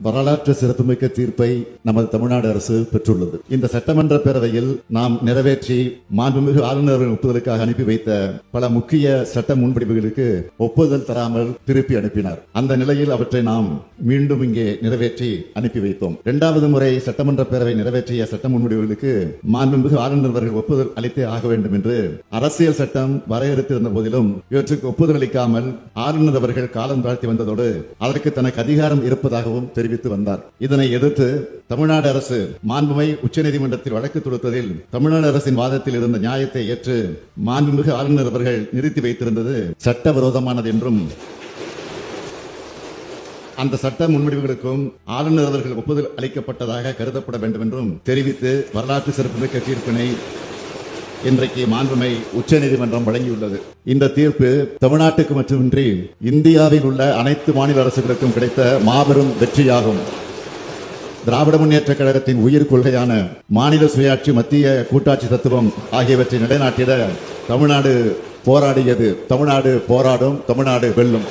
வரலாற்று சிறப்புமிக்க தீர்ப்பை நமது தமிழ்நாடு அரசு பெற்றுள்ளது. இந்த சட்டமன்ற பேரவையில் நாம் நிறைவேற்றி மாண்புமிகு ஆளுநரின் ஒப்புதலுக்காக அனுப்பி வைத்த பல முக்கிய சட்ட முன்வடிவுகளுக்கு ஒப்புதல் தராமல் திருப்பி அனுப்பினார். அந்த நிலையில் அவற்றை நாம் மீண்டும் இங்கே நிறைவேற்றி அனுப்பி வைத்தோம். இரண்டாவது முறை சட்டமன்ற பேரவை நிறைவேற்றிய சட்ட முன்வடிவுகளுக்கு மாண்புமிகு ஆளுநர் அவர்கள் ஒப்புதல் அளித்தே ஆக வேண்டும் என்று அரசியல் சட்டம் வரையறுத்திருந்த போதிலும் இவற்றுக்கு ஒப்புதல் அளிக்காமல் ஆளுநர் அவர்கள் காலம் தாழ்த்தி வந்ததோடு அதற்கு தனக்கு அதிகாரம் இருப்பதாகவும் தெரிவித்து வந்தார். இதனை எதிர்த்து தமிழ்நாடு அரசு மாண்புமிகு உச்சநீதிமன்றத்தில் வழக்கு தொடுத்ததில் தமிழ்நாடு அரசின் வாதத்தில் இருந்த நியாயத்தை ஏற்று மாண்புமிகு ஆளுநர் அவர்கள் நிறுத்தி வைத்திருந்தது சட்டவிரோதமானது என்றும் அந்த சட்ட முன்வடிவுகளுக்கும் ஆளுநர் அவர்கள் ஒப்புதல் அளிக்கப்பட்டதாக கருதப்பட வேண்டும் என்றும் தெரிவித்து வரலாற்று சிறப்புமிக்க தீர்ப்பினை இன்றைக்கு மாண்புமை உச்சநீதிமன்றம் வழங்கியுள்ளது. இந்த தீர்ப்பு தமிழ்நாட்டுக்கு மட்டுமின்றி இந்தியாவில் உள்ள அனைத்து மாநில அரசுகளுக்கும் கிடைத்த மாபெரும் வெற்றியாகும். திராவிட முன்னேற்ற கழகத்தின் உயிர் கொள்கையான மாநில சுயாட்சி, மத்திய கூட்டாட்சி தத்துவம் ஆகியவற்றை நிலைநாட்டிட தமிழ்நாடு போராடியது. தமிழ்நாடு போராடும், தமிழ்நாடு வெல்லும்.